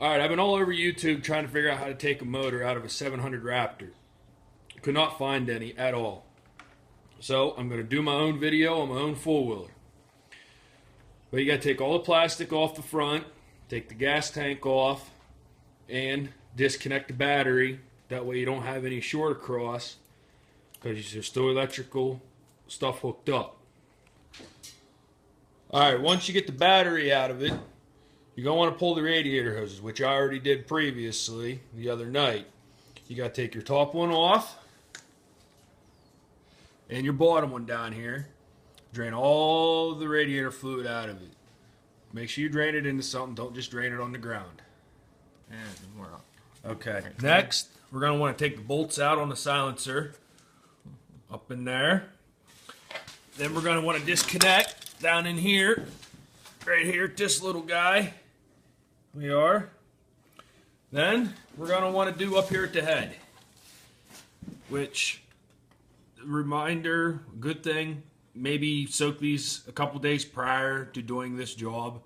Alright, I've been all over YouTube trying to figure out how to take a motor out of a 700 Raptor. Could not find any at all. So I'm going to do my own video on my own four-wheeler. But you got to take all the plastic off the front, take the gas tank off, and disconnect the battery. That way you don't have any short across, because there's still electrical stuff hooked up. Alright, once you get the battery out of it, you're going to want to pull the radiator hoses, which I already did previously the other night. You got to take your top one off and your bottom one down here. Drain all the radiator fluid out of it. Make sure you drain it into something. Don't just drain it on the ground. And more up. Okay. Next, we're going to want to take the bolts out on the silencer. Up in there. Then we're going to want to disconnect down in here. Right here, this little guy. We are. Then we're going to want to do up here at the head. Which, reminder, good thing, maybe soak these a couple days prior to doing this job.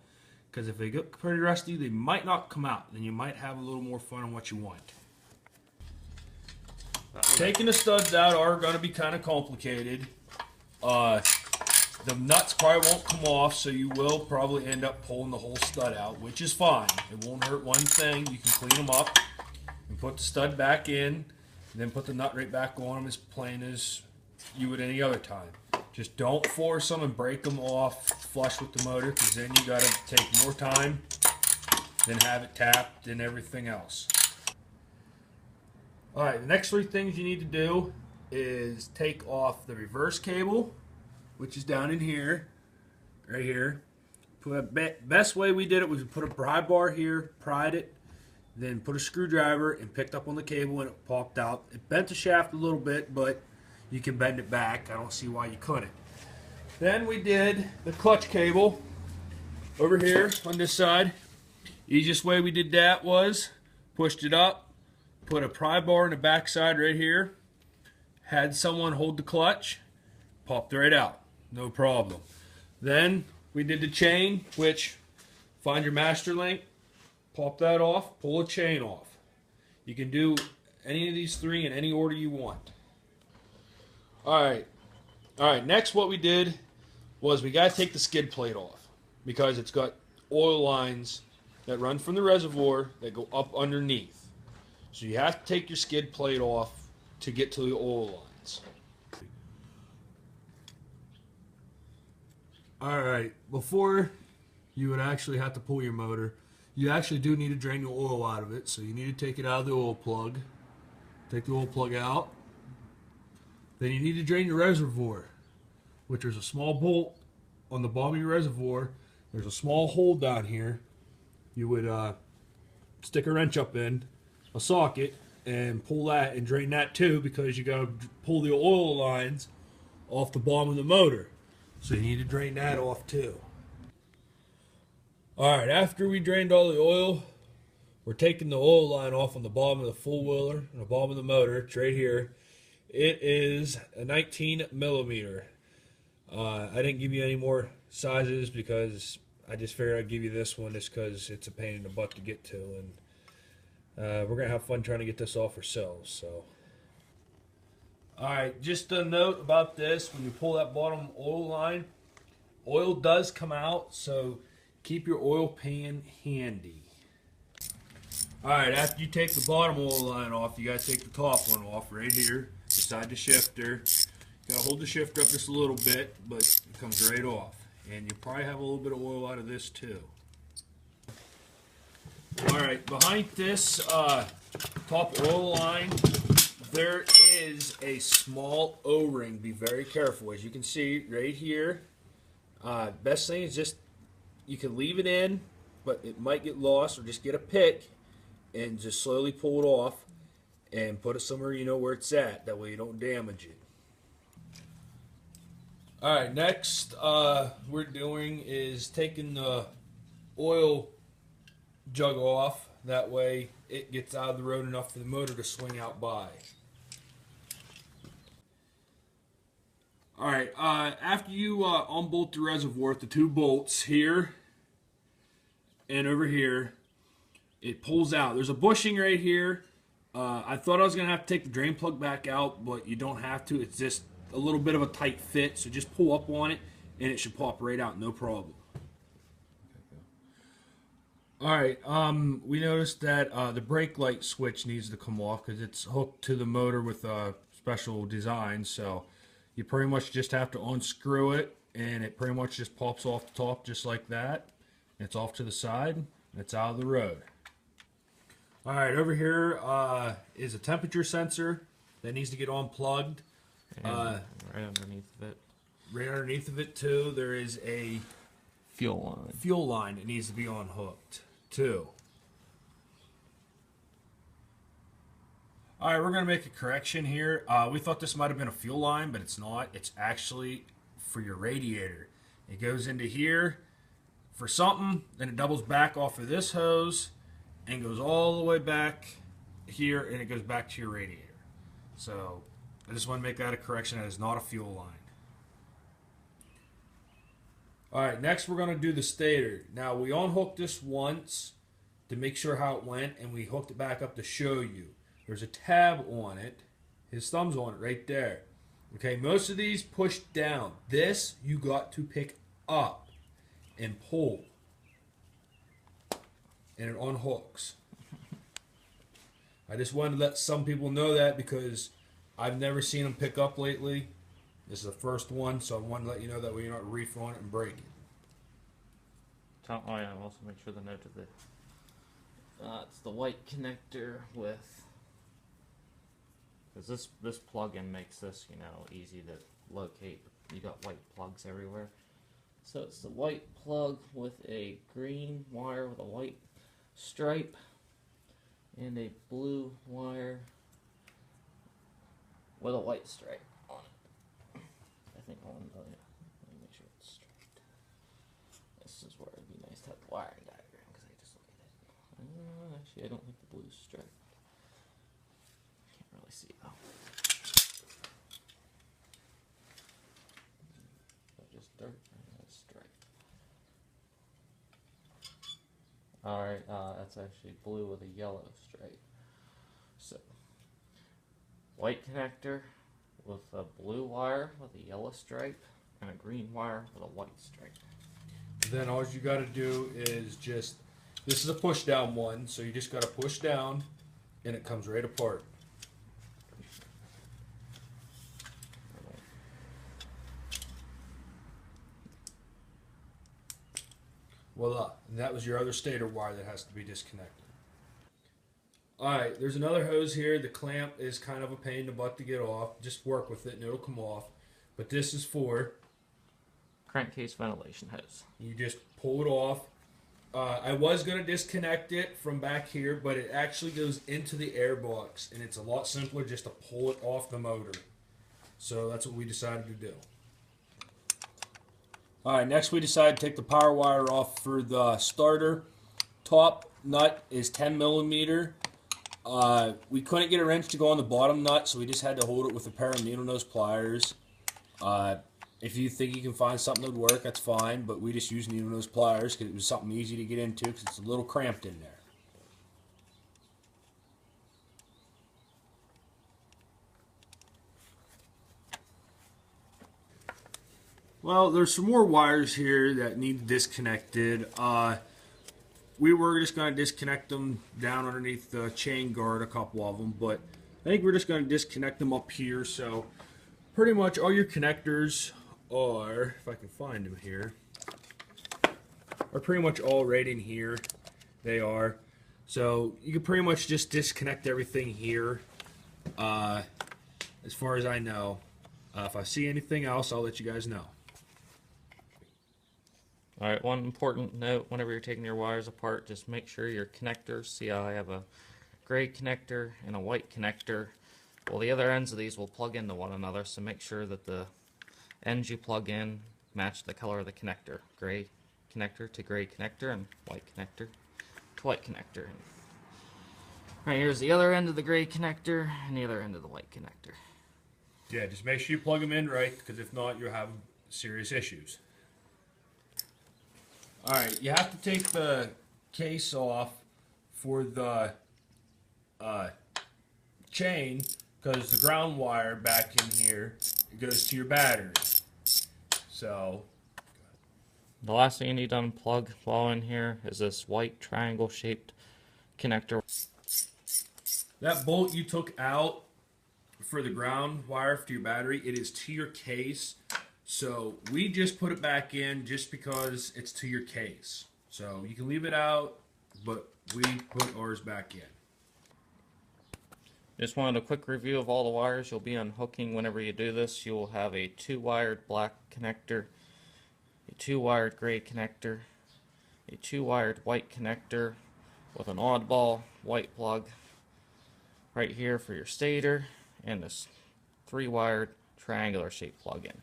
Because if they get pretty rusty, they might not come out. Then you might have a little more fun on what you want. Taking the studs out are going to be kind of complicated. The nuts probably won't come off, so you will probably end up pulling the whole stud out, which is fine. It won't hurt one thing. You can clean them up and put the stud back in, and then put the nut right back on them as plain as you would any other time. Just don't force them and break them off flush with the motor, because then you got to take more time than have it tapped and everything else. Alright, the next three things you need to do is take off the reverse cable, which is down in here, right here. Best way we did it was we put a pry bar here, pried it, then put a screwdriver and picked up on the cable and it popped out. It bent the shaft a little bit, but you can bend it back. I don't see why you couldn't. Then we did the clutch cable over here on this side. Easiest way we did that was pushed it up, put a pry bar in the back side right here, had someone hold the clutch, popped right out. No problem. Then we did the chain, which find your master link, pop that off, pull a chain off. You can do any of these three in any order you want. Alright, next what we did was we got to take the skid plate off, because it's got oil lines that run from the reservoir that go up underneath. So you have to take your skid plate off to get to the oil lines. Alright, before you would actually have to pull your motor, you actually do need to drain the oil out of it. So you need to take it out of the oil plug. Take the oil plug out. Then you need to drain your reservoir, which there's a small bolt on the bottom of your reservoir. There's a small hole down here. You would stick a wrench up in, a socket, and pull that and drain that too, because you got to pull the oil lines off the bottom of the motor. So you need to drain that off too. Alright, after we drained all the oil, we're taking the oil line off on the bottom of the four-wheeler, on the bottom of the motor. It's right here. It is a 19 millimeter. I didn't give you any more sizes because I just figured I'd give you this one just because it's a pain in the butt to get to. And we're going to have fun trying to get this off ourselves. So. Alright, just a note about this. When you pull that bottom oil line, oil does come out, so keep your oil pan handy. Alright, after you take the bottom oil line off, you got to take the top one off right here, beside the shifter. You got to hold the shifter up just a little bit, but it comes right off. And you'll probably have a little bit of oil out of this too. Alright, behind this top oil line, there is a small O-ring. Be very careful. As you can see right here, best thing is just, you can leave it in, but it might get lost, or just get a pick and just slowly pull it off and put it somewhere you know where it's at. That way you don't damage it. Alright, next we're doing is taking the oil jug off. That way it gets out of the road enough for the motor to swing out by. Alright, after you unbolt the reservoir with the two bolts here and over here, it pulls out. There's a bushing right here. I thought I was going to have to take the drain plug back out, but you don't have to. It's just a little bit of a tight fit, so just pull up on it, and it should pop right out, no problem. All right, we noticed that the brake light switch needs to come off because it's hooked to the motor with a special design, so you pretty much just have to unscrew it, and it pretty much just pops off the top just like that. It's off to the side, and it's out of the road. All right, over here is a temperature sensor that needs to get unplugged. Right underneath of it. Right underneath of it, too, there is a Fuel line. fuel line that needs to be unhooked, too. All right, we're going to make a correction here. We thought this might have been a fuel line, but it's not. It's actually for your radiator. It goes into here for something, then it doubles back off of this hose and goes all the way back here, and it goes back to your radiator. So I just want to make that a correction. That is not a fuel line. All right, next we're going to do the stator. Now, we unhooked this once to make sure how it went, and we hooked it back up to show you. There's a tab on it. His thumb's on it right there. Okay, most of these push down. This you got to pick up and pull. And it unhooks. I just wanted to let some people know that because I've never seen them pick up lately. This is the first one, so I wanted to let you know that way you're not reef on it and break it. Oh yeah, I'll also make sure the note of the it's the white connector with, because this plug-in makes this, you know, easy to locate. You got white plugs everywhere. So it's the white plug with a green wire with a white stripe and a blue wire with a white stripe on it. I think I'll let me make sure it's straight. This is where it'd be nice to have the wiring diagram because I just look at it. Actually, I don't like the blue stripe. Can't really see though. Just dirt and a stripe. Alright, that's actually blue with a yellow stripe. So, white connector with a blue wire with a yellow stripe and a green wire with a white stripe. Then all you got to do is just, this is a push down one, so you just got to push down and it comes right apart. Voila, and that was your other stator wire that has to be disconnected. Alright, there's another hose here. The clamp is kind of a pain in the butt to get off. Just work with it and it'll come off. But this is for Crankcase ventilation hose. you just pull it off. I was going to disconnect it from back here, but it actually goes into the air box, and it's a lot simpler just to pull it off the motor. So that's what we decided to do. Alright, next we decided to take the power wire off for the starter. Top nut is 10 millimeter. We couldn't get a wrench to go on the bottom nut, so we just had to hold it with a pair of needle nose pliers. If you think you can find something that would work, that's fine, but we just used needle nose pliers because it was something easy to get into because it's a little cramped in there. Well, there's some more wires here that need disconnected. We were just going to disconnect them down underneath the chain guard, a couple of them, but I think we're just going to disconnect them up here. So pretty much all your connectors are, if I can find them here, are pretty much all right in here. They are. So you can pretty much just disconnect everything here, as far as I know. If I see anything else, I'll let you guys know. Alright, one important note, whenever you're taking your wires apart, just make sure your connectors, see how I have a gray connector and a white connector. Well, the other ends of these will plug into one another, so make sure that the ends you plug in match the color of the connector. Gray connector to gray connector and white connector to white connector. Alright, here's the other end of the gray connector and the other end of the white connector. Yeah, just make sure you plug them in right, because if not, you'll have serious issues. Alright, you have to take the case off for the chain, because the ground wire back in here, it goes to your battery. So the last thing you need to unplug while in here is this white triangle shaped connector. that bolt you took out for the ground wire to your battery, it is to your case. So we just put it back in just because it's to your case. So you can leave it out, but we put ours back in. Just wanted a quick review of all the wires you'll be unhooking whenever you do this. You will have a 2-wired black connector, a 2-wired gray connector, a 2-wired white connector with an oddball white plug right here for your stator, and this 3-wired triangular shaped plug-in,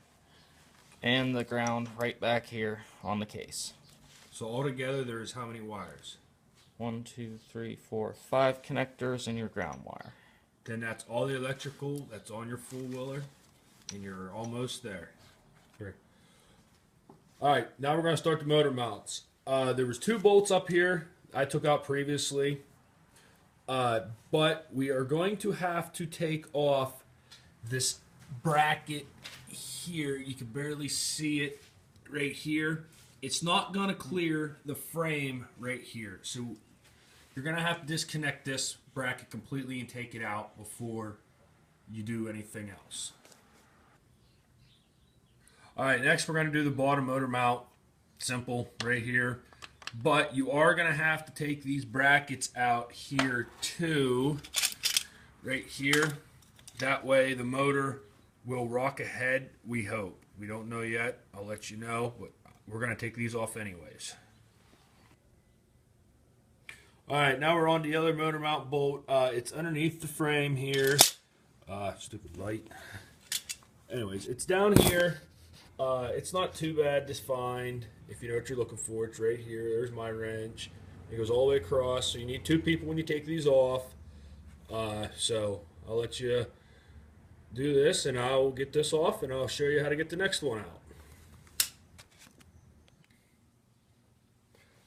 and the ground right back here on the case. So altogether, there's how many wires? 1, 2, 3, 4, 5 connectors and your ground wire. Then that's all the electrical that's on your four-wheeler, and you're almost there. Here. All right, now we're going to start the motor mounts. There was 2 bolts up here I took out previously, but we are going to have to take off this bracket here. You can barely see it right here. It's not going to clear the frame right here, so you're going to have to disconnect this bracket completely and take it out before you do anything else. Alright, next we're going to do the bottom motor mount. Simple, right here. But you are going to have to take these brackets out here too. Right here. That way the motor will rock ahead, we hope. We don't know yet. I'll let you know, but we're going to take these off anyways. Alright, now we're on the other motor mount bolt. It's underneath the frame here. Stupid light. Anyways, it's down here. It's not too bad to find if you know what you're looking for. It's right here. There's my wrench. It goes all the way across. So you need 2 people when you take these off. So I'll let you do this, and I'll get this off, and I'll show you how to get the next one out.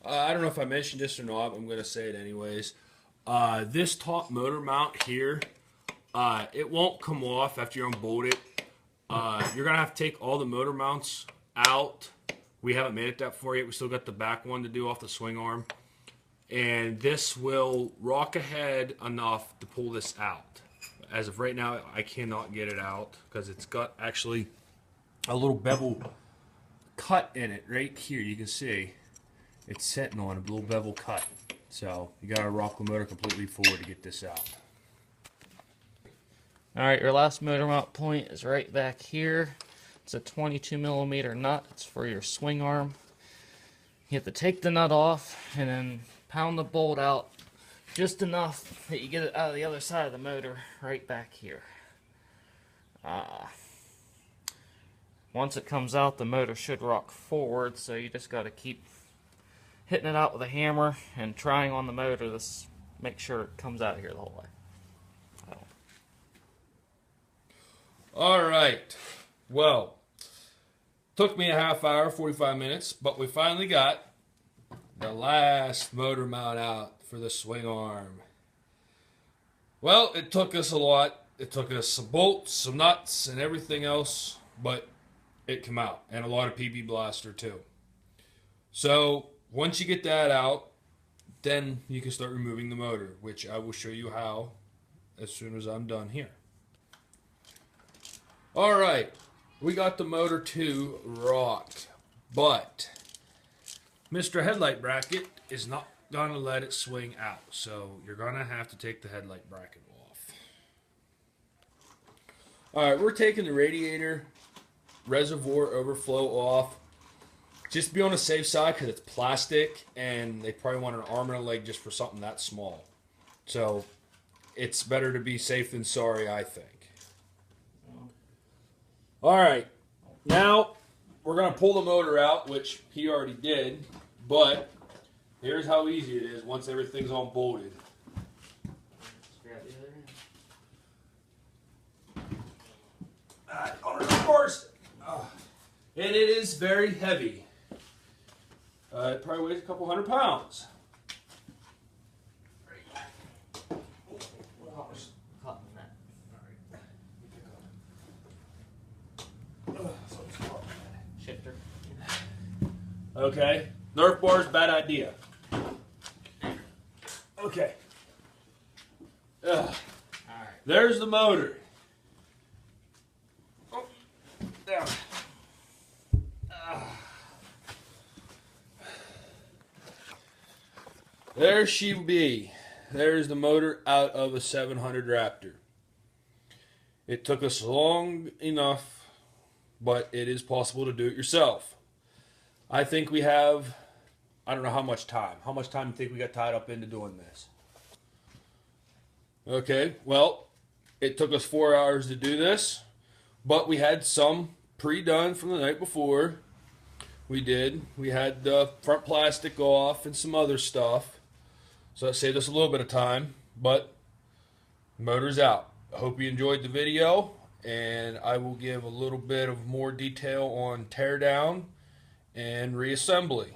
I don't know if I mentioned this or not, but I'm going to say it anyways. This top motor mount here, it won't come off after you unbolt it. You're going to have to take all the motor mounts out. We haven't made it that far yet. We still got the back one to do off the swing arm. And this will rock ahead enough to pull this out. As of right now, I cannot get it out because it's got actually a little bevel cut in it right here. You can see it's sitting on a little bevel cut. So you got to rock the motor completely forward to get this out. Alright, your last motor mount point is right back here. It's a 22mm nut. It's for your swing arm. You have to take the nut off and then pound the bolt out just enough that you get it out of the other side of the motor right back here. Once it comes out, the motor should rock forward, so you just got to keep hitting it out with a hammer and trying on the motor to make sure it comes out here the whole way. Alright, well, took me a half hour, 45 minutes, but we finally got the last motor mount out for the swing arm. Well, it took us a lot. It took us some bolts, some nuts, and everything else, but it came out, and a lot of PB blaster too. So once you get that out, then you can start removing the motor, which I will show you how as soon as I'm done here. Alright, we got the motor to rock, but Mr. Headlight Bracket is not going to let it swing out, so you're going to have to take the headlight bracket off. Alright, we're taking the radiator reservoir overflow off. Just to be on the safe side because it's plastic, and they probably want an arm and a leg just for something that small. So it's better to be safe than sorry, I think. Alright, now we're going to pull the motor out, which he already did, but here's how easy it is once everything's unbolted. On first, and it is very heavy. It probably weighs a couple 100 pounds. Okay? Nerf bars, bad idea. Okay. There's the motor. Oh, down. There she be. There's the motor out of a 700 Raptor. It took us long enough, but it is possible to do it yourself. I think we have, I don't know how much time. How much time do you think we got tied up into doing this? Okay, well, it took us 4 hours to do this, but we had some pre-done from the night before. We had the front plastic off and some other stuff. So that saved us a little bit of time, but the motor's out. I hope you enjoyed the video, and I will give a little bit of more detail on teardown and reassembly.